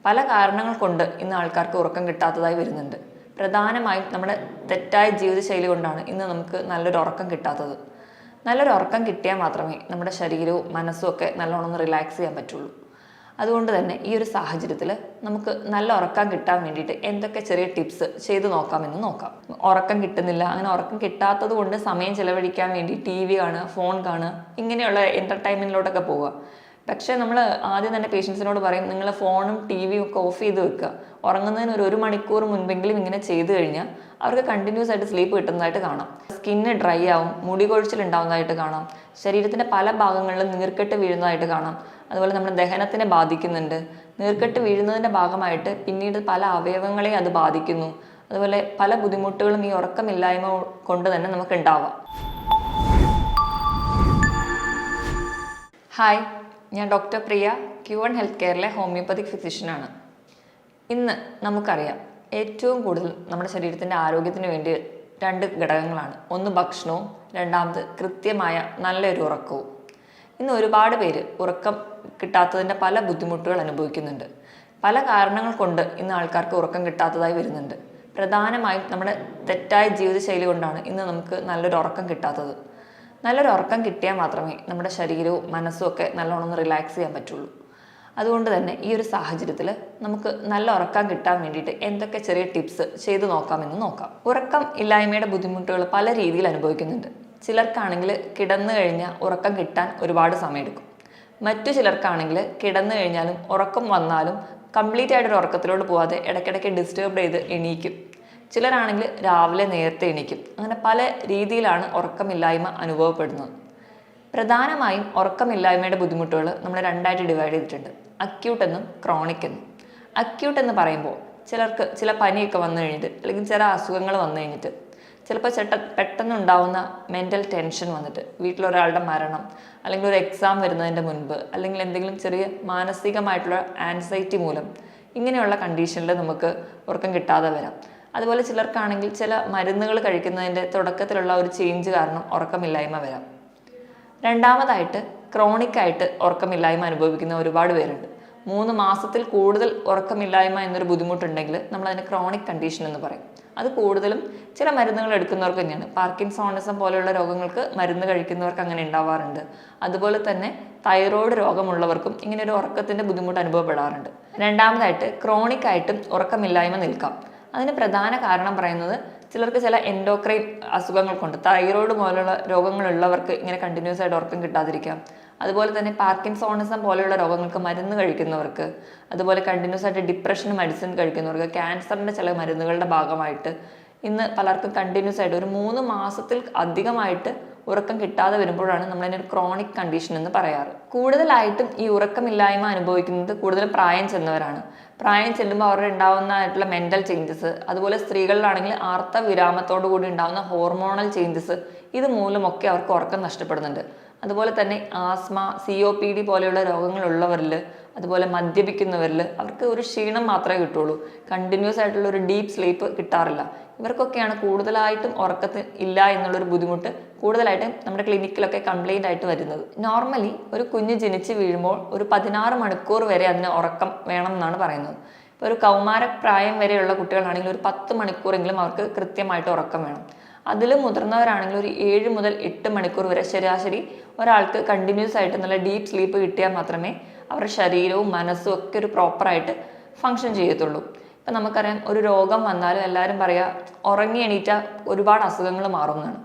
പല കാരണങ്ങൾ കൊണ്ട് ഇന്ന് ആൾക്കാർക്ക് ഉറക്കം കിട്ടാത്തതായി വരുന്നുണ്ട്. പ്രധാനമായും നമ്മുടെ തെറ്റായ ജീവിതശൈലി കൊണ്ടാണ് ഇന്ന് നമുക്ക് നല്ലൊരു ഉറക്കം കിട്ടാത്തത്. നല്ലൊരു ഉറക്കം കിട്ടിയാൽ മാത്രമേ നമ്മുടെ ശരീരവും മനസ്സും ഒക്കെ നല്ലോണം ഒന്ന് റിലാക്സ് ചെയ്യാൻ പറ്റുള്ളൂ. അതുകൊണ്ട് തന്നെ ഈ ഒരു സാഹചര്യത്തിൽ നമുക്ക് നല്ല ഉറക്കം കിട്ടാൻ വേണ്ടിയിട്ട് എന്തൊക്കെ ചെറിയ ടിപ്സ് ചെയ്ത് നോക്കാമെന്ന് നോക്കാം. ഉറക്കം കിട്ടുന്നില്ല, അങ്ങനെ ഉറക്കം കിട്ടാത്തത് കൊണ്ട് സമയം ചിലവഴിക്കാൻ വേണ്ടി TV കാണുക, ഫോൺ കാണുക, ഇങ്ങനെയുള്ള എൻ്റർടൈൻമെൻറ്റിലോട്ടൊക്കെ പോവുക. പക്ഷേ നമ്മൾ ആദ്യം തന്നെ പേഷ്യൻസിനോട് പറയും, നിങ്ങൾ ഫോണും TV ഒക്കെ ഓഫ് ചെയ്ത് വെക്കുക. ഉറങ്ങുന്നതിന് ഒരു മണിക്കൂർ മുൻപെങ്കിലും ഇങ്ങനെ ചെയ്തു കഴിഞ്ഞാൽ അവർക്ക് കണ്ടിന്യൂസ് ആയിട്ട് സ്ലീപ്പ് കിട്ടുന്നതായിട്ട് കാണാം. സ്കിന്ന് ഡ്രൈ ആവും, മുടി കൊഴിച്ചിൽ ഉണ്ടാകുന്നതായിട്ട് കാണാം, ശരീരത്തിൻ്റെ പല ഭാഗങ്ങളിലും നീർക്കെട്ട് വീഴുന്നതായിട്ട് കാണാം. അതുപോലെ നമ്മുടെ ദഹനത്തിനെ ബാധിക്കുന്നുണ്ട്. നീർക്കെട്ട് വീഴുന്നതിൻ്റെ ഭാഗമായിട്ട് പിന്നീട് പല അവയവങ്ങളെയും അത് ബാധിക്കുന്നു. അതുപോലെ പല ബുദ്ധിമുട്ടുകളും ഈ ഉറക്കമില്ലായ്മ കൊണ്ട് തന്നെ നമുക്ക് ഉണ്ടാവാം. ഹായ്, ഞാൻ ഡോക്ടർ പ്രിയ, Q1 ഹെൽത്ത് കെയറിലെ ഹോമിയോപ്പതിക് ഫിസിഷ്യനാണ്. ഇന്ന് നമുക്കറിയാം, ഏറ്റവും കൂടുതൽ നമ്മുടെ ശരീരത്തിൻ്റെ ആരോഗ്യത്തിന് വേണ്ടി രണ്ട് ഘടകങ്ങളാണ്. ഒന്ന് ഭക്ഷണവും, രണ്ടാമത് കൃത്യമായ നല്ലൊരു ഉറക്കവും. ഇന്ന് ഒരുപാട് പേര് ഉറക്കം കിട്ടാത്തതിൻ്റെ പല ബുദ്ധിമുട്ടുകൾ അനുഭവിക്കുന്നുണ്ട്. പല കാരണങ്ങൾ കൊണ്ട് ഇന്ന് ആൾക്കാർക്ക് ഉറക്കം കിട്ടാത്തതായി വരുന്നുണ്ട്. പ്രധാനമായും നമ്മുടെ തെറ്റായ ജീവിതശൈലി കൊണ്ടാണ് ഇന്ന് നമുക്ക് നല്ലൊരു ഉറക്കം കിട്ടാത്തത്. നല്ലൊരു ഉറക്കം കിട്ടിയാൽ മാത്രമേ നമ്മുടെ ശരീരവും മനസ്സും ഒക്കെ നല്ലോണം ഒന്ന് റിലാക്സ് ചെയ്യാൻ പറ്റുള്ളൂ. അതുകൊണ്ട് തന്നെ ഈ ഒരു സാഹചര്യത്തിൽ നമുക്ക് നല്ല ഉറക്കം കിട്ടാൻ വേണ്ടിയിട്ട് എന്തൊക്കെ ചെറിയ ടിപ്സ് ചെയ്ത് നോക്കാമെന്ന് നോക്കാം. ഉറക്കം ഇല്ലായ്മയുടെ ബുദ്ധിമുട്ടുകൾ പല രീതിയിൽ അനുഭവിക്കുന്നുണ്ട്. ചിലർക്കാണെങ്കിൽ കിടന്നു കഴിഞ്ഞാൽ ഉറക്കം കിട്ടാൻ ഒരുപാട് സമയമെടുക്കും. മറ്റു ചിലർക്കാണെങ്കിൽ കിടന്നു കഴിഞ്ഞാലും ഉറക്കം വന്നാലും കംപ്ലീറ്റ് ആയിട്ടൊരു ഉറക്കത്തിലോട്ട് പോകാതെ ഇടയ്ക്കിടയ്ക്ക് ഡിസ്റ്റർബ് ചെയ്ത് എണീക്കും. ചിലരാണെങ്കിൽ രാവിലെ നേരത്തെ എണീക്കും. അങ്ങനെ പല രീതിയിലാണ് ഉറക്കമില്ലായ്മ അനുഭവപ്പെടുന്നത്. പ്രധാനമായും ഉറക്കമില്ലായ്മയുടെ ബുദ്ധിമുട്ടുകൾ നമ്മൾ രണ്ടായിട്ട് ഡിവൈഡ് ചെയ്തിട്ടുണ്ട്: അക്യൂട്ട് എന്നും ക്രോണിക് എന്നും. അക്യൂട്ട് എന്ന് പറയുമ്പോൾ ചിലർക്ക് ചില പനിയൊക്കെ വന്നു കഴിഞ്ഞിട്ട്, അല്ലെങ്കിൽ ചില അസുഖങ്ങൾ വന്നു കഴിഞ്ഞിട്ട്, ചിലപ്പോൾ പെട്ടെന്നുണ്ടാവുന്ന മെൻ്റൽ ടെൻഷൻ വന്നിട്ട്, വീട്ടിലൊരാളുടെ മരണം, അല്ലെങ്കിൽ ഒരു എക്സാം വരുന്നതിൻ്റെ മുൻപ്, അല്ലെങ്കിൽ എന്തെങ്കിലും ചെറിയ മാനസികമായിട്ടുള്ള ആൻസൈറ്റി മൂലം, ഇങ്ങനെയുള്ള കണ്ടീഷനിൽ നമുക്ക് ഉറക്കം കിട്ടാതെ വരാം. അതുപോലെ ചിലർക്കാണെങ്കിൽ ചില മരുന്നുകൾ കഴിക്കുന്നതിൻ്റെ തുടക്കത്തിലുള്ള ഒരു ചേഞ്ച് കാരണം ഉറക്കമില്ലായ്മ വരാം. രണ്ടാമതായിട്ട് ക്രോണിക്കായിട്ട് ഉറക്കമില്ലായ്മ അനുഭവിക്കുന്ന ഒരുപാട് പേരുണ്ട്. 3 മാസത്തിൽ കൂടുതൽ ഉറക്കമില്ലായ്മ എന്നൊരു ബുദ്ധിമുട്ടുണ്ടെങ്കിൽ നമ്മളതിന് ക്രോണിക് കണ്ടീഷൻ എന്ന് പറയും. അത് കൂടുതലും ചില മരുന്നുകൾ എടുക്കുന്നവർക്ക് തന്നെയാണ്. പാർക്കിൻസോണിസം പോലെയുള്ള രോഗങ്ങൾക്ക് മരുന്ന് കഴിക്കുന്നവർക്ക് അങ്ങനെ ഉണ്ടാവാറുണ്ട്. അതുപോലെ തന്നെ തൈറോയ്ഡ് രോഗമുള്ളവർക്കും ഇങ്ങനെ ഒരു ഉറക്കത്തിൻ്റെ ബുദ്ധിമുട്ട് അനുഭവപ്പെടാറുണ്ട്. രണ്ടാമതായിട്ട് ക്രോണിക്കായിട്ടും ഉറക്കമില്ലായ്മ നിൽക്കാം. അതിന് പ്രധാന കാരണം പറയുന്നത്, ചിലർക്ക് ചില എൻഡോക്രൈൻ അസുഖങ്ങൾ കൊണ്ട്, തൈറോയ്ഡ് പോലുള്ള രോഗങ്ങളുള്ളവർക്ക് ഇങ്ങനെ കണ്ടിന്യൂസ് ആയിട്ട് ഉറക്കം കിട്ടാതിരിക്കാം. അതുപോലെ തന്നെ പാർക്കിൻസോണിസം പോലെയുള്ള രോഗങ്ങൾക്ക് മരുന്ന് കഴിക്കുന്നവർക്ക്, അതുപോലെ കണ്ടിന്യൂസ് ആയിട്ട് ഡിപ്രഷന് മെഡിസിൻ കഴിക്കുന്നവർക്ക്, ക്യാൻസറിൻ്റെ ചില മരുന്നുകളുടെ ഭാഗമായിട്ട് ഇന്ന് പലർക്കും കണ്ടിന്യൂസ് ആയിട്ട് ഒരു 3 മാസത്തിൽ അധികമായിട്ട് ഉറക്കം കിട്ടാതെ വരുമ്പോഴാണ് നമ്മളതിനൊരു ക്രോണിക് കണ്ടീഷൻ എന്ന് പറയാറ്. കൂടുതലായിട്ടും ഈ ഉറക്കമില്ലായ്മ അനുഭവിക്കുന്നത് കൂടുതലും പ്രായം ചെന്നവരാണ്. പ്രായം ചെല്ലുമ്പോൾ അവരുടെ ഉണ്ടാവുന്നതായിട്ടുള്ള മെൻ്റൽ ചേഞ്ചസ്, അതുപോലെ സ്ത്രീകളിലാണെങ്കിൽ ആർത്ത വിരാമത്തോടു കൂടി ഉണ്ടാകുന്ന ഹോർമോണൽ ചേഞ്ചസ്, ഇത് മൂലമൊക്കെ അവർക്ക് ഉറക്കം നഷ്ടപ്പെടുന്നുണ്ട്. അതുപോലെ തന്നെ ആസ്മ, COPD പോലെയുള്ള രോഗങ്ങളുള്ളവരിൽ, അതുപോലെ മദ്യപിക്കുന്നവരിൽ അവർക്ക് ഒരു ക്ഷീണം മാത്രമേ കിട്ടുള്ളൂ. കണ്ടിന്യൂസ് ആയിട്ടുള്ള ഒരു ഡീപ്പ് സ്ലീപ്പ് കിട്ടാറില്ല. ഇവർക്കൊക്കെയാണ് കൂടുതലായിട്ടും ഉറക്കത്തിൽ ഇല്ല എന്നുള്ളൊരു ബുദ്ധിമുട്ട് കൂടുതലായിട്ടും നമ്മുടെ ക്ലിനിക്കിലൊക്കെ കംപ്ലൈൻ്റ് ആയിട്ട് വരുന്നത്. നോർമലി ഒരു കുഞ്ഞ് ജനിച്ച് വീഴുമ്പോൾ ഒരു 16 മണിക്കൂർ വരെ അതിന് ഉറക്കം വേണം എന്നാണ് പറയുന്നത്. ഇപ്പോൾ ഒരു കൗമാരപ്രായം വരെയുള്ള കുട്ടികളാണെങ്കിൽ ഒരു 10 മണിക്കൂറെങ്കിലും അവർക്ക് കൃത്യമായിട്ട് ഉറക്കം വേണം. അതിൽ മുതിർന്നവരാണെങ്കിൽ ഒരു 7 മുതൽ 8 മണിക്കൂർ വരെ ശരാശരി ഒരാൾക്ക് കണ്ടിന്യൂസ് ആയിട്ട് നല്ല ഡീപ്പ് സ്ലീപ്പ് കിട്ടിയാൽ മാത്രമേ അവരുടെ ശരീരവും മനസ്സും ഒക്കെ ഒരു പ്രോപ്പറായിട്ട് ഫങ്ഷൻ ചെയ്യത്തുള്ളൂ. ഇപ്പം നമുക്കറിയാം, ഒരു രോഗം വന്നാലും എല്ലാവരും പറയുക ഉറങ്ങി എണീറ്റാൽ ഒരുപാട് അസുഖങ്ങൾ മാറുന്നതാണ്.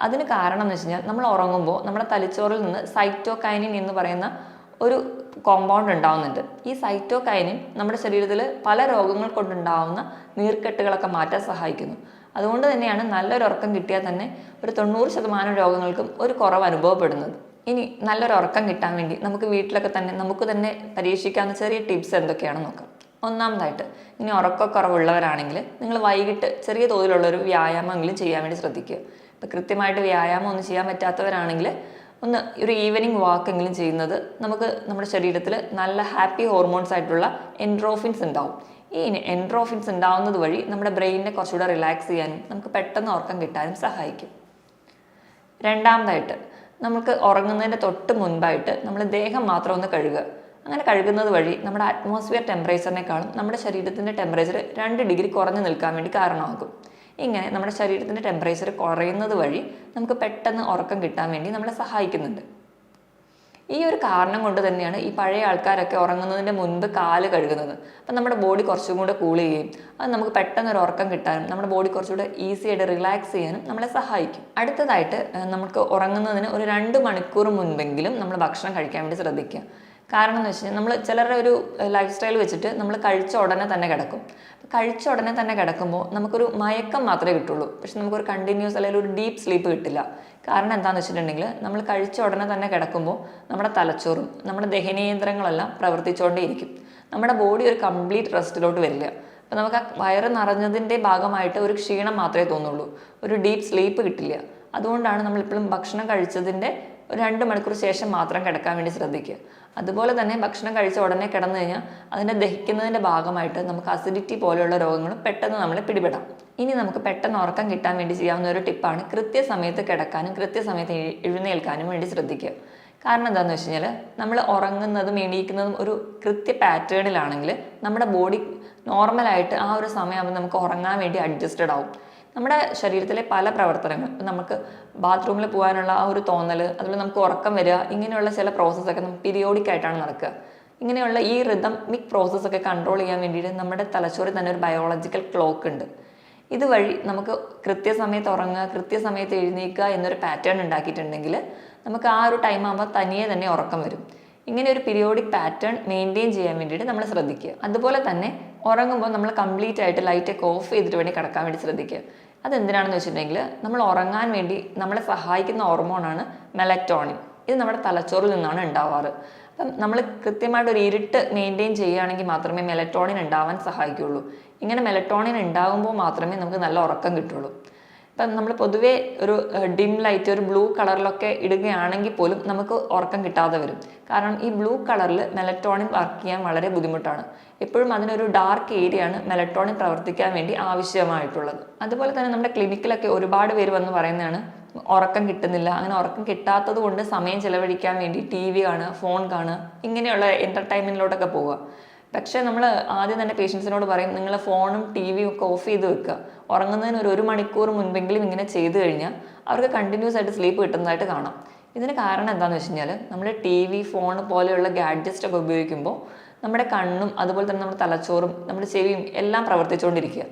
അതിന് കാരണം എന്ന് വെച്ച് കഴിഞ്ഞാൽ, നമ്മൾ ഉറങ്ങുമ്പോൾ നമ്മുടെ തലച്ചോറിൽ നിന്ന് സൈറ്റോകൈനിൻ എന്ന് പറയുന്ന ഒരു കോമ്പൗണ്ട് ഉണ്ടാവുന്നുണ്ട്. ഈ സൈറ്റോകൈനിൻ നമ്മുടെ ശരീരത്തിൽ പല രോഗങ്ങൾ കൊണ്ടുണ്ടാവുന്ന നീർക്കെട്ടുകളൊക്കെ മാറ്റാൻ സഹായിക്കുന്നു. അതുകൊണ്ട് തന്നെയാണ് നല്ലൊരു ഉറക്കം കിട്ടിയാൽ തന്നെ ഒരു 90% രോഗങ്ങൾക്കും ഒരു കുറവ് അനുഭവപ്പെടുന്നത്. ഇനി നല്ലൊരു ഉറക്കം കിട്ടാൻ വേണ്ടി നമുക്ക് വീട്ടിലൊക്കെ തന്നെ നമുക്ക് തന്നെ പരീക്ഷിക്കാവുന്ന ചെറിയ ടിപ്സ് എന്തൊക്കെയാണെന്ന് നോക്കാം. ഒന്നാമതായിട്ട്, ഇനി ഉറക്കക്കുറവുള്ളവരാണെങ്കിൽ നിങ്ങൾ വൈകിട്ട് ചെറിയ തോതിലുള്ളൊരു വ്യായാമമെങ്കിലും ചെയ്യാൻ വേണ്ടി ശ്രദ്ധിക്കുക. ഇപ്പോൾ കൃത്യമായിട്ട് വ്യായാമം ഒന്നും ചെയ്യാൻ പറ്റാത്തവരാണെങ്കിൽ ഒന്ന് ഒരു ഈവനിങ് വാക്കെങ്കിലും ചെയ്യുന്നത് നമുക്ക് നമ്മുടെ ശരീരത്തിൽ നല്ല ഹാപ്പി ഹോർമോൺസ് ആയിട്ടുള്ള എൻഡ്രോഫിൻസ് ഉണ്ടാവും. ഈ എൻഡ്രോഫിൻസ് ഉണ്ടാവുന്നത് വഴി നമ്മുടെ ബ്രെയിനിനെ കുറച്ചുകൂടെ റിലാക്സ് ചെയ്യാനും നമുക്ക് പെട്ടെന്ന് ഉറക്കം കിട്ടാനും സഹായിക്കും. രണ്ടാമതായിട്ട്, നമുക്ക് ഉറങ്ങുന്നതിൻ്റെ തൊട്ട് മുൻപായിട്ട് നമ്മൾ ദേഹം മാത്രം ഒന്ന് കഴുകുക. അങ്ങനെ കഴുകുന്നത് വഴി നമ്മുടെ അറ്റ്മോസ്ഫിയർ ടെമ്പറേച്ചറിനേക്കാളും നമ്മുടെ ശരീരത്തിൻ്റെ ടെമ്പറേച്ചർ 2 ഡിഗ്രി കുറഞ്ഞു നിൽക്കാൻ വേണ്ടി കാരണമാകും. ഇങ്ങനെ നമ്മുടെ ശരീരത്തിൻ്റെ ടെമ്പറേച്ചർ കുറയുന്നത് വഴി നമുക്ക് പെട്ടെന്ന് ഉറക്കം കിട്ടാൻ വേണ്ടി നമ്മളെ സഹായിക്കുന്നുണ്ട്. ഈ ഒരു കാരണം കൊണ്ട് തന്നെയാണ് ഈ പഴയ ആൾക്കാരൊക്കെ ഉറങ്ങുന്നതിൻ്റെ മുൻപ് കാല് കഴുകുന്നത്. അപ്പം നമ്മുടെ ബോഡി കുറച്ചും കൂടെ കൂൾ ചെയ്യുകയും അത് നമുക്ക് പെട്ടെന്ന് ഒരു ഉറക്കം കിട്ടാനും നമ്മുടെ ബോഡി കുറച്ചുകൂടെ ഈസി ആയിട്ട് റിലാക്സ് ചെയ്യാനും നമ്മളെ സഹായിക്കും. അടുത്തതായിട്ട് നമുക്ക് ഉറങ്ങുന്നതിന് ഒരു 2 മണിക്കൂർ മുൻപെങ്കിലും നമ്മൾ ഭക്ഷണം കഴിക്കാൻ വേണ്ടി ശ്രദ്ധിക്കുക. കാരണം എന്ന് വെച്ച് കഴിഞ്ഞാൽ നമ്മൾ ചിലരുടെ ഒരു ലൈഫ് സ്റ്റൈൽ വെച്ചിട്ട് നമ്മൾ കഴിച്ച ഉടനെ തന്നെ കിടക്കും. കഴിച്ച ഉടനെ തന്നെ കിടക്കുമ്പോൾ നമുക്കൊരു മയക്കം മാത്രമേ കിട്ടുള്ളൂ, പക്ഷെ നമുക്കൊരു കണ്ടിന്യൂസ് അല്ലെങ്കിൽ ഒരു ഡീപ്പ് സ്ലീപ്പ് കിട്ടില്ല. കാരണം എന്താണെന്ന് വെച്ചിട്ടുണ്ടെങ്കിൽ നമ്മൾ കഴിച്ച ഉടനെ തന്നെ കിടക്കുമ്പോൾ നമ്മുടെ തലച്ചോറും നമ്മുടെ ദഹനേന്ദ്രങ്ങളെല്ലാം പ്രവർത്തിച്ചുകൊണ്ടേയിരിക്കും. നമ്മുടെ ബോഡി ഒരു കംപ്ലീറ്റ് റെസ്റ്റിലോട്ട് വരില്ല. അപ്പോൾ നമുക്ക് ആ വയറ് നിറഞ്ഞതിൻ്റെ ഭാഗമായിട്ട് ഒരു ക്ഷീണം മാത്രമേ തോന്നുള്ളൂ, ഒരു ഡീപ്പ് സ്ലീപ്പ് കിട്ടില്ല. അതുകൊണ്ടാണ് നമ്മളിപ്പോഴും ഭക്ഷണം കഴിച്ചതിൻ്റെ ഒരു 2 മണിക്കൂർ ശേഷം മാത്രം കിടക്കാൻ വേണ്ടി ശ്രദ്ധിക്കുക. അതുപോലെ തന്നെ ഭക്ഷണം കഴിച്ച ഉടനെ കിടന്നു കഴിഞ്ഞാൽ അതിൻ്റെ ദഹിക്കുന്നതിൻ്റെ ഭാഗമായിട്ട് നമുക്ക് അസിഡിറ്റി പോലെയുള്ള രോഗങ്ങൾ പെട്ടെന്ന് നമ്മളെ പിടിപെടാം. ഇനി നമുക്ക് പെട്ടെന്ന് ഉറക്കം കിട്ടാൻ വേണ്ടി ചെയ്യാവുന്ന ഒരു ടിപ്പാണ് കൃത്യസമയത്ത് കിടക്കാനും കൃത്യസമയത്ത് എഴുന്നേൽക്കാനും വേണ്ടി ശ്രദ്ധിക്കുക. കാരണം എന്താണെന്ന് വെച്ച് കഴിഞ്ഞാൽ നമ്മൾ ഉറങ്ങുന്നതും എണീക്കുന്നതും ഒരു കൃത്യ പാറ്റേണിലാണെങ്കിൽ നമ്മുടെ ബോഡി നോർമലായിട്ട് ആ ഒരു സമയമാകുമ്പോൾ നമുക്ക് ഉറങ്ങാൻ വേണ്ടി അഡ്ജസ്റ്റഡ് ആവും. നമ്മുടെ ശരീരത്തിലെ പല പ്രവർത്തനങ്ങൾ, നമുക്ക് ബാത്റൂമിൽ പോകാനുള്ള ആ ഒരു തോന്നൽ, അതുപോലെ നമുക്ക് ഉറക്കം വരിക, ഇങ്ങനെയുള്ള ചില പ്രോസസ്സൊക്കെ നമുക്ക് പീരിയോഡിക് ആയിട്ടാണ് നടക്കുക. ഇങ്ങനെയുള്ള ഈ റിതമിക് പ്രോസസ്സൊക്കെ കൺട്രോൾ ചെയ്യാൻ വേണ്ടിയിട്ട് നമ്മുടെ തലച്ചോറിൽ തന്നെ ഒരു ബയോളജിക്കൽ ക്ലോക്ക് ഉണ്ട്. ഇതുവഴി നമുക്ക് കൃത്യസമയത്ത് ഉറങ്ങുക, കൃത്യസമയത്ത് എഴുന്നേൽക്കുക എന്നൊരു പാറ്റേൺ ഉണ്ടാക്കിയിട്ടുണ്ടെങ്കിൽ നമുക്ക് ആ ഒരു ടൈം ആകുമ്പോൾ തനിയെ തന്നെ ഉറക്കം വരും. ഇങ്ങനെ ഒരു പീരിയോഡിക് പാറ്റേൺ മെയിൻറ്റെയിൻ ചെയ്യാൻ വേണ്ടിയിട്ട് നമ്മൾ ശ്രദ്ധിക്കുക. അതുപോലെ തന്നെ ഉറങ്ങുമ്പോൾ നമ്മൾ കംപ്ലീറ്റ് ആയിട്ട് ലൈറ്റൊക്കെ ഓഫ് ചെയ്തിട്ട് വേണ്ടി കിടക്കാൻ വേണ്ടി ശ്രദ്ധിക്കുക. അതെന്തിനാണെന്ന് വെച്ചിട്ടുണ്ടെങ്കിൽ നമ്മൾ ഉറങ്ങാൻ വേണ്ടി നമ്മളെ സഹായിക്കുന്ന ഹോർമോണാണ് മെലറ്റോണിൻ. ഇത് നമ്മുടെ തലച്ചോറിൽ നിന്നാണ് ഉണ്ടാവാറ്. അപ്പം നമ്മൾ കൃത്യമായിട്ട് ഒരു ഇരുട്ട് മെയിൻറ്റെയിൻ ചെയ്യുകയാണെങ്കിൽ മാത്രമേ മെലറ്റോണിൻ ഉണ്ടാവാൻ സഹായിക്കുകയുള്ളൂ. ഇങ്ങനെ മെലറ്റോണിൻ ഉണ്ടാകുമ്പോൾ മാത്രമേ നമുക്ക് നല്ല ഉറക്കം കിട്ടുള്ളൂ. ഇപ്പം നമ്മൾ പൊതുവേ ഒരു ഡിം ലൈറ്റ് ഒരു ബ്ലൂ കളറിലൊക്കെ ഇടുകയാണെങ്കിൽ പോലും നമുക്ക് ഉറക്കം കിട്ടാതെ വരും. കാരണം ഈ ബ്ലൂ കളറിൽ മെലറ്റോണിൻ വർക്ക് ചെയ്യാൻ വളരെ ബുദ്ധിമുട്ടാണ്. എപ്പോഴും അതിനൊരു ഡാർക്ക് ഏരിയയാണ് മെലറ്റോണിൻ പ്രവർത്തിക്കാൻ വേണ്ടി ആവശ്യമായിട്ടുള്ളത്. അതുപോലെ തന്നെ നമ്മുടെ ക്ലിനിക്കിലൊക്കെ ഒരുപാട് പേര് വന്ന് പറയുന്നതാണ് ഉറക്കം കിട്ടുന്നില്ല, അങ്ങനെ ഉറക്കം കിട്ടാത്തത് കൊണ്ട് സമയം ചിലവഴിക്കാൻ വേണ്ടി TV കാണുക, ഫോൺ കാണുക, ഇങ്ങനെയുള്ള എൻ്റർടൈൻമെൻറ്റിലോട്ടൊക്കെ പോവുക. പക്ഷേ നമ്മൾ ആദ്യം തന്നെ പേഷ്യൻസിനോട് പറയും, നിങ്ങൾ ഫോണും TV യും ഒക്കെ ഓഫ് ചെയ്ത് വെക്കുക. ഉറങ്ങുന്നതിന് ഒരു മണിക്കൂർ മുൻപെങ്കിലും ഇങ്ങനെ ചെയ്തു കഴിഞ്ഞാൽ അവർക്ക് കണ്ടിന്യൂസ് ആയിട്ട് സ്ലീപ്പ് കിട്ടുന്നതായിട്ട് കാണാം. ഇതിന് കാരണം എന്താണെന്ന് വെച്ച് കഴിഞ്ഞാൽ നമ്മൾ TV, ഫോൺ പോലെയുള്ള ഗാഡ്ജറ്റ്സ് ഒക്കെ ഉപയോഗിക്കുമ്പോൾ നമ്മുടെ കണ്ണും അതുപോലെ തന്നെ നമ്മുടെ തലച്ചോറും നമ്മുടെ ചെവിയും എല്ലാം പ്രവർത്തിച്ചുകൊണ്ടിരിക്കുക.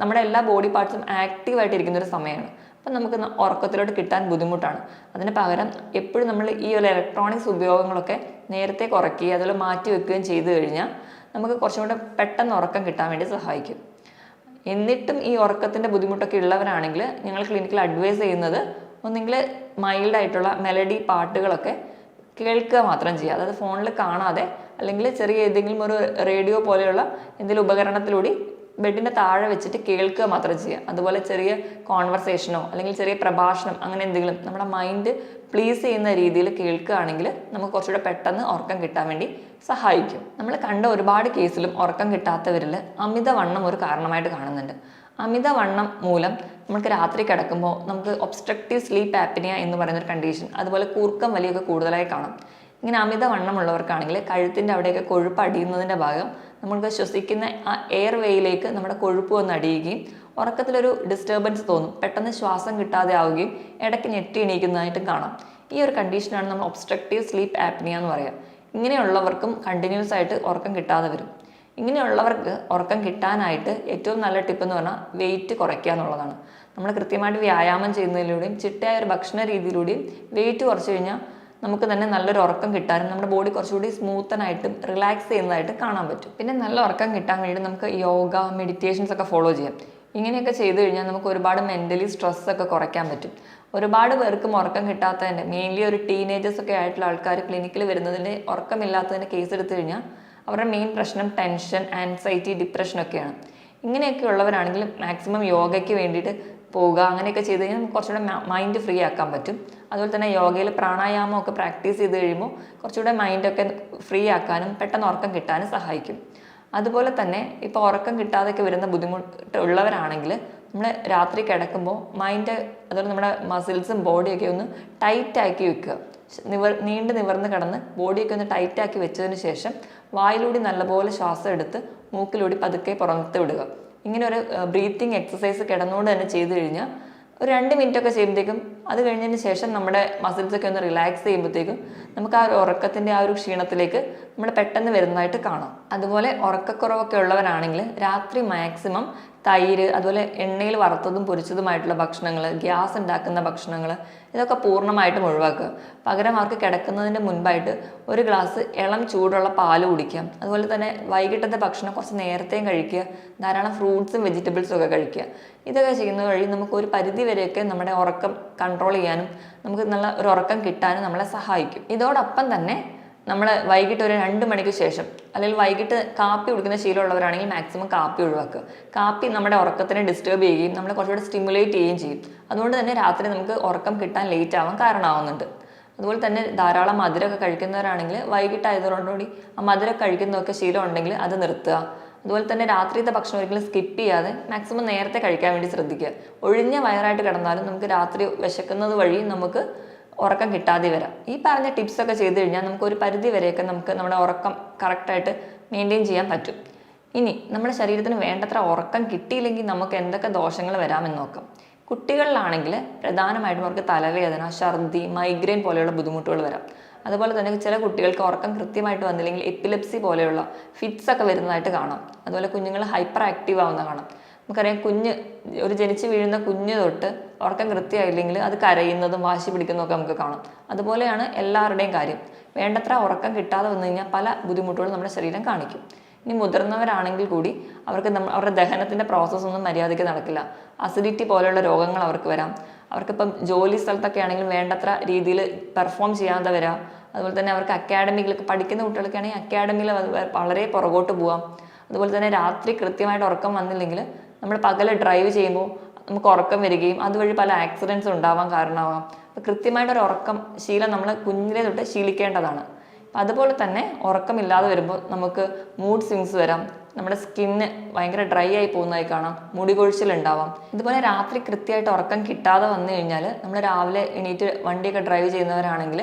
നമ്മുടെ എല്ലാ ബോഡി പാർട്സും ആക്റ്റീവായിട്ടിരിക്കുന്ന ഒരു സമയമാണ്. അപ്പം നമുക്ക് ഉറക്കത്തിലോട്ട് കിട്ടാൻ ബുദ്ധിമുട്ടാണ്. അതിന് പകരം എപ്പോഴും നമ്മൾ ഈ ഒരു ഇലക്ട്രോണിക്സ് ഉപയോഗങ്ങളൊക്കെ നേരത്തെ കുറയ്ക്കുകയും അതുപോലെ മാറ്റി വെക്കുകയും ചെയ്തു കഴിഞ്ഞാൽ നമുക്ക് കുറച്ചും കൂടെ പെട്ടെന്ന് ഉറക്കം കിട്ടാൻ വേണ്ടി സഹായിക്കും. എന്നിട്ടും ഈ ഉറക്കത്തിൻ്റെ ബുദ്ധിമുട്ടൊക്കെ ഉള്ളവരാണെങ്കിൽ ഞങ്ങൾ ക്ലിനിക്കിൽ അഡ്വൈസ് ചെയ്യുന്നത് ഒന്നെങ്കിൽ മൈൽഡായിട്ടുള്ള മെലഡി പാട്ടുകളൊക്കെ കേൾക്കുക മാത്രം ചെയ്യുക. അതായത് ഫോണിൽ കാണാതെ അല്ലെങ്കിൽ ചെറിയ ഏതെങ്കിലും ഒരു റേഡിയോ പോലെയുള്ള എന്തെങ്കിലും ഉപകരണത്തിലൂടെ ബെഡിൻ്റെ താഴെ വെച്ചിട്ട് കേൾക്കുക മാത്രം ചെയ്യുക. അതുപോലെ ചെറിയ കോൺവെർസേഷനോ അല്ലെങ്കിൽ ചെറിയ പ്രഭാഷണം അങ്ങനെ എന്തെങ്കിലും നമ്മുടെ മൈൻഡ് പ്ലീസ് ചെയ്യുന്ന രീതിയിൽ കേൾക്കുകയാണെങ്കിൽ നമുക്ക് കുറച്ചുകൂടെ പെട്ടെന്ന് ഉറക്കം കിട്ടാൻ വേണ്ടി സഹായിക്കും. നമ്മൾ കണ്ട ഒരുപാട് കേസിലും ഉറക്കം കിട്ടാത്തവരിൽ അമിതവണ്ണം ഒരു കാരണമായിട്ട് കാണുന്നുണ്ട്. അമിതവണ്ണം മൂലം നമുക്ക് രാത്രി കിടക്കുമ്പോൾ നമുക്ക് ഒബ്സ്ട്രക്റ്റീവ് സ്ലീപ്പ് ആപ്നിയ എന്ന് പറയുന്നൊരു കണ്ടീഷൻ, അതുപോലെ കൂർക്കം വലിയൊക്കെ കൂടുതലായി കാണാം. ഇങ്ങനെ അമിതവണ്ണമുള്ളവർക്കാണെങ്കിൽ കഴുത്തിൻ്റെ അവിടെയൊക്കെ കൊഴുപ്പ് അടിയുന്നതിൻ്റെ ഭാഗം നമ്മൾക്ക് ശ്വസിക്കുന്ന ആ എയർ വേയിലേക്ക് നമ്മുടെ കൊഴുപ്പ് വന്ന് അടിയുകയും ഉറക്കത്തിലൊരു ഡിസ്റ്റർബൻസ് തോന്നും, പെട്ടെന്ന് ശ്വാസം കിട്ടാതെ ആവുകയും ഇടയ്ക്ക് ഞെട്ടി എണീക്കുന്നതായിട്ടും കാണാം. ഈ ഒരു കണ്ടീഷനാണ് നമ്മൾ ഒബ്സ്ട്രക്റ്റീവ് സ്ലീപ്പ് ആപ്നിയ എന്ന് പറയുക. ഇങ്ങനെയുള്ളവർക്കും കണ്ടിന്യൂസ് ആയിട്ട് ഉറക്കം കിട്ടാതെ വരും. ഇങ്ങനെയുള്ളവർക്ക് ഉറക്കം കിട്ടാനായിട്ട് ഏറ്റവും നല്ല ടിപ്പ് എന്ന് പറഞ്ഞാൽ വെയിറ്റ് കുറയ്ക്കുക എന്നുള്ളതാണ്. നമ്മൾ കൃത്യമായിട്ട് വ്യായാമം ചെയ്യുന്നതിലൂടെയും ചിട്ടയായ ഒരു ഭക്ഷണ രീതിയിലൂടെയും വെയിറ്റ് കുറച്ച് കഴിഞ്ഞാൽ നമുക്ക് തന്നെ നല്ലൊരു ഉറക്കം കിട്ടാനും നമ്മുടെ ബോഡി കുറച്ചുകൂടി സ്മൂത്തനായിട്ടും റിലാക്സ് ചെയ്യുന്നതായിട്ട് കാണാൻ പറ്റും. പിന്നെ നല്ല ഉറക്കം കിട്ടാൻ വേണ്ടി നമുക്ക് യോഗ, മെഡിറ്റേഷൻസ് ഒക്കെ ഫോളോ ചെയ്യാം. ഇങ്ങനെയൊക്കെ ചെയ്തു കഴിഞ്ഞാൽ നമുക്ക് ഒരുപാട് മെൻ്റലി സ്ട്രെസ്സൊക്കെ കുറയ്ക്കാൻ പറ്റും. ഒരുപാട് പേർക്കും ഉറക്കം കിട്ടാത്തതിൻ്റെ, മെയിൻലി ഒരു ടീനേജേഴ്സ് ഒക്കെ ആയിട്ടുള്ള ആൾക്കാർ ക്ലിനിക്കിൽ വരുന്നതിൻ്റെ ഉറക്കമില്ലാത്തതിൻ്റെ കേസ് എടുത്തു കഴിഞ്ഞാൽ അവരുടെ മെയിൻ പ്രശ്നം ടെൻഷൻ, ആൻസൈറ്റി, ഡിപ്രഷനൊക്കെയാണ്. ഇങ്ങനെയൊക്കെ ഉള്ളവരാണെങ്കിൽ മാക്സിമം യോഗയ്ക്ക് വേണ്ടിയിട്ട് പോവുക. അങ്ങനെയൊക്കെ ചെയ്ത് കഴിഞ്ഞാൽ നമുക്ക് കുറച്ചുകൂടെ മൈൻഡ് ഫ്രീ ആക്കാൻ പറ്റും. അതുപോലെ തന്നെ യോഗയിൽ പ്രാണായാമമൊക്കെ പ്രാക്ടീസ് ചെയ്ത് കഴിയുമ്പോൾ കുറച്ചുകൂടെ മൈൻഡൊക്കെ ഫ്രീ ആക്കാനും പെട്ടെന്ന് ഉറക്കം കിട്ടാനും സഹായിക്കും. അതുപോലെ തന്നെ ഇപ്പോൾ ഉറക്കം കിട്ടാതെയൊക്കെ വരുന്ന ബുദ്ധിമുട്ട് ഉള്ളവരാണെങ്കിൽ നമ്മൾ രാത്രി കിടക്കുമ്പോൾ മൈൻഡ് അതുപോലെ നമ്മുടെ മസിൽസും ബോഡിയൊക്കെ ഒന്ന് ടൈറ്റ് ആക്കി വെക്കുക. നീണ്ടു നിവർന്ന് കിടന്ന് ബോഡിയൊക്കെ ഒന്ന് ടൈറ്റാക്കി വെച്ചതിന് ശേഷം വായിലൂടെ നല്ലപോലെ ശ്വാസം എടുത്ത് മൂക്കിലൂടെ പതുക്കെ പുറത്ത് വിടുക. ഇങ്ങനെ ഒരു ബ്രീത്തിങ് എക്സസൈസ് കിടന്നുകൊണ്ട് തന്നെ ചെയ്തു കഴിഞ്ഞാൽ ഒരു 2 മിനിറ്റ് ഒക്കെ ചെയ്യുമ്പോഴത്തേക്കും, അത് കഴിഞ്ഞതിന് ശേഷം നമ്മുടെ മസിൽസൊക്കെ ഒന്ന് റിലാക്സ് ചെയ്യുമ്പോഴത്തേക്കും നമുക്ക് ആ ഒരു ഉറക്കത്തിൻ്റെ ആ ഒരു ക്ഷീണത്തിലേക്ക് നമ്മൾ പെട്ടെന്ന് വരുന്നതായിട്ട് കാണാം. അതുപോലെ ഉറക്കക്കുറവൊക്കെ ഉള്ളവരാണെങ്കിൽ രാത്രി മാക്സിമം തൈര്, അതുപോലെ എണ്ണയിൽ വറുത്തതും പൊരിച്ചതുമായിട്ടുള്ള ഭക്ഷണങ്ങൾ, ഗ്യാസ് ഉണ്ടാക്കുന്ന ഭക്ഷണങ്ങൾ, ഇതൊക്കെ പൂർണ്ണമായിട്ടും ഒഴിവാക്കുക. പകരം അവർക്ക് കിടക്കുന്നതിൻ്റെ മുൻപായിട്ട് ഒരു ഗ്ലാസ് ഇളം ചൂടുള്ള പാല് കുടിക്കാം. അതുപോലെ തന്നെ വൈകിട്ടത്തെ ഭക്ഷണം കുറച്ച് നേരത്തെയും കഴിക്കുക, ധാരാളം ഫ്രൂട്ട്സും വെജിറ്റബിൾസും ഒക്കെ കഴിക്കുക. ഇതൊക്കെ ചെയ്യുന്നത് വഴി നമുക്ക് ഒരു പരിധി വരെയൊക്കെ നമ്മുടെ ഉറക്കം കൺട്രോൾ ചെയ്യാനും നമുക്ക് നല്ല ഒരു ഉറക്കം കിട്ടാനും നമ്മളെ സഹായിക്കും. ഇതോടൊപ്പം തന്നെ നമ്മൾ വൈകിട്ട് ഒരു 2 മണിക്ക് ശേഷം, അല്ലെങ്കിൽ വൈകിട്ട് കാപ്പി കുടിക്കുന്ന ശീലമുള്ളവരാണെങ്കിൽ മാക്സിമം കാപ്പി ഒഴിവാക്കുക. കാപ്പി നമ്മുടെ ഉറക്കത്തിനെ ഡിസ്റ്റർബ് ചെയ്യുകയും നമ്മളെ കുറച്ചുകൂടെ സ്റ്റിമുലേറ്റ് ചെയ്യുകയും ചെയ്യും. അതുകൊണ്ട് തന്നെ രാത്രി നമുക്ക് ഉറക്കം കിട്ടാൻ ലേറ്റ് ആവാൻ കാരണമാവുന്നുണ്ട്. അതുപോലെ തന്നെ ധാരാളം മധുരമൊക്കെ കഴിക്കുന്നവരാണെങ്കിൽ വൈകിട്ടായതോടുകൂടി ആ മധുരം കഴിക്കുന്നതൊക്കെ ശീലം ഉണ്ടെങ്കിൽ അത് നിർത്തുക. അതുപോലെ തന്നെ രാത്രിയത്തെ ഭക്ഷണം ഒരിക്കലും സ്കിപ്പ് ചെയ്യാതെ മാക്സിമം നേരത്തെ കഴിക്കാൻ വേണ്ടി ശ്രദ്ധിക്കുക. ഒഴിഞ്ഞ വയറായിട്ട് കിടന്നാലും നമുക്ക് രാത്രി വിശക്കുന്നത് വഴി നമുക്ക് ഉറക്കം കിട്ടാതെ വരാം. ഈ പറഞ്ഞ ടിപ്സൊക്കെ ചെയ്ത് കഴിഞ്ഞാൽ നമുക്ക് ഒരു പരിധി വരെയൊക്കെ നമുക്ക് നമ്മുടെ ഉറക്കം കറക്റ്റായിട്ട് മെയിൻറ്റെയിൻ ചെയ്യാൻ പറ്റും. ഇനി നമ്മുടെ ശരീരത്തിന് വേണ്ടത്ര ഉറക്കം കിട്ടിയില്ലെങ്കിൽ നമുക്ക് എന്തൊക്കെ ദോഷങ്ങൾ വരാമെന്ന് നോക്കാം. കുട്ടികളിലാണെങ്കിൽ പ്രധാനമായിട്ടും അവർക്ക് തലവേദന, ഛർദി, മൈഗ്രെയിൻ പോലെയുള്ള ബുദ്ധിമുട്ടുകൾ വരാം. അതുപോലെ തന്നെ ചില കുട്ടികൾക്ക് ഉറക്കം കൃത്യമായിട്ട് വന്നില്ലെങ്കിൽ എപ്പിലെപ്സി പോലെയുള്ള ഫിറ്റ്സ് ഒക്കെ വരുന്നതായിട്ട് കാണാം. അതുപോലെ കുഞ്ഞുങ്ങൾ ഹൈപ്പർ ആക്റ്റീവ് ആവുന്ന കാണാം. നമുക്കറിയാം, ജനിച്ച് വീഴുന്ന കുഞ്ഞ് തൊട്ട് ഉറക്കം കൃത്യമായില്ലെങ്കിൽ അത് കരയുന്നതും വാശി പിടിക്കുന്നതൊക്കെ നമുക്ക് കാണാം. അതുപോലെയാണ് എല്ലാവരുടെയും കാര്യം. വേണ്ടത്ര ഉറക്കം കിട്ടാതെ വന്നു കഴിഞ്ഞാൽ പല ബുദ്ധിമുട്ടുകളും നമ്മുടെ ശരീരം കാണിക്കും. ഇനി മുതിർന്നവരാണെങ്കിൽ കൂടി അവർക്ക് അവരുടെ ദഹനത്തിൻ്റെ പ്രോസസ്സൊന്നും മര്യാദയ്ക്ക് നടക്കില്ല. അസിഡിറ്റി പോലെയുള്ള രോഗങ്ങൾ അവർക്ക് വരാം. അവർക്കിപ്പം ജോലി സ്ഥലത്തൊക്കെ ആണെങ്കിലും വേണ്ടത്ര രീതിയിൽ പെർഫോം ചെയ്യാതെ വരാം. അതുപോലെ തന്നെ അവർക്ക് അക്കാഡമിയിലൊക്കെ പഠിക്കുന്ന കുട്ടികൾക്ക് ആണെങ്കിൽ അക്കാഡമിയിൽ വളരെ പുറകോട്ട് പോവാം. അതുപോലെ തന്നെ രാത്രി കൃത്യമായിട്ട് ഉറക്കം വന്നില്ലെങ്കിൽ നമ്മൾ പകൽ ഡ്രൈവ് ചെയ്യുമ്പോൾ നമുക്ക് ഉറക്കം വരികയും അതുവഴി പല ആക്സിഡൻറ്റ്സ് ഉണ്ടാവാൻ കാരണമാകാം. അപ്പോൾ കൃത്യമായിട്ടൊരു ഉറക്കം ശീലം നമ്മൾ കുഞ്ഞിലെ തൊട്ട് ശീലിക്കേണ്ടതാണ്. അപ്പം അതുപോലെ തന്നെ ഉറക്കമില്ലാതെ വരുമ്പോൾ നമുക്ക് മൂഡ് സ്വിങ്സ് വരാം. നമ്മുടെ സ്കിന്ന് ഭയങ്കര ഡ്രൈ ആയി പോകുന്നതായി കാണാം. മുടി കൊഴിച്ചിലുണ്ടാവാം. ഇതുപോലെ രാത്രി കൃത്യമായിട്ട് ഉറക്കം കിട്ടാതെ വന്നു കഴിഞ്ഞാൽ നമ്മൾ രാവിലെ എണീറ്റ് വണ്ടിയൊക്കെ ഡ്രൈവ് ചെയ്യുന്നവരാണെങ്കിൽ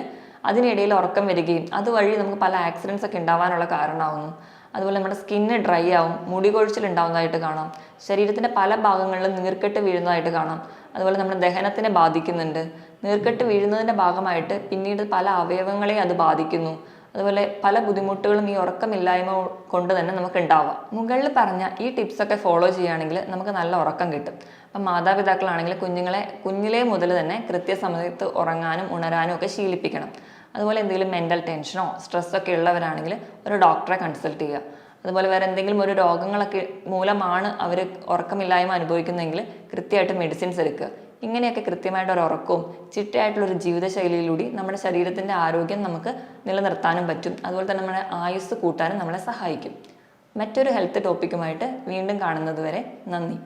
അതിനിടയിൽ ഉറക്കം വരികയും അതുവഴി നമുക്ക് പല ആക്സിഡൻറ്റ്സ് ഒക്കെ ഉണ്ടാവാനുള്ള കാരണമാകുന്നു. അതുപോലെ നമ്മുടെ സ്കിന്ന് ഡ്രൈ ആവും, മുടി കൊഴിച്ചിലുണ്ടാവുന്നതായിട്ട് കാണാം. ശരീരത്തിൻ്റെ പല ഭാഗങ്ങളിലും നീർക്കെട്ട് വീഴുന്നതായിട്ട് കാണാം. അതുപോലെ നമ്മുടെ ദഹനത്തിനെ ബാധിക്കുന്നുണ്ട്. നീർക്കെട്ട് വീഴുന്നതിൻ്റെ ഭാഗമായിട്ട് പിന്നീട് പല അവയവങ്ങളെയും അത് ബാധിക്കുന്നു. അതുപോലെ പല ബുദ്ധിമുട്ടുകളും ഈ ഉറക്കമില്ലായ്മ കൊണ്ട് തന്നെ നമുക്ക് ഉണ്ടാവാം. മുകളിൽ പറഞ്ഞ ഈ ടിപ്സൊക്കെ ഫോളോ ചെയ്യുകയാണെങ്കിൽ നമുക്ക് നല്ല ഉറക്കം കിട്ടും. അപ്പം മാതാപിതാക്കളാണെങ്കിൽ കുഞ്ഞിലേ മുതൽ തന്നെ കൃത്യസമയത്ത് ഉറങ്ങാനും ഉണരാനും ഒക്കെ ശീലിപ്പിക്കണം. അതുപോലെ എന്തെങ്കിലും മെൻ്റൽ ടെൻഷനോ സ്ട്രെസ്സൊക്കെ ഉള്ളവരാണെങ്കിൽ ഒരു ഡോക്ടറെ കൺസൾട്ട് ചെയ്യുക. അതുപോലെ വേറെ എന്തെങ്കിലും ഒരു രോഗങ്ങളൊക്കെ മൂലമാണ് അവർ ഉറക്കമില്ലായ്മ അനുഭവിക്കുന്നതെങ്കിൽ കൃത്യമായിട്ട് മെഡിസിൻസ് എടുക്കുക. ഇങ്ങനെയൊക്കെ കൃത്യമായിട്ട് ഒരു ഉറക്കവും ചിട്ടയായിട്ടുള്ളൊരു ജീവിതശൈലിയിലൂടെ നമ്മുടെ ശരീരത്തിൻ്റെ ആരോഗ്യം നമുക്ക് നിലനിർത്താനും പറ്റും. അതുപോലെ തന്നെ നമ്മുടെ ആയുസ് കൂട്ടാനും നമ്മളെ സഹായിക്കും. മറ്റൊരു ഹെൽത്ത് ടോപ്പിക്കുമായിട്ട് വീണ്ടും കാണുന്നത് വരെ നന്ദി.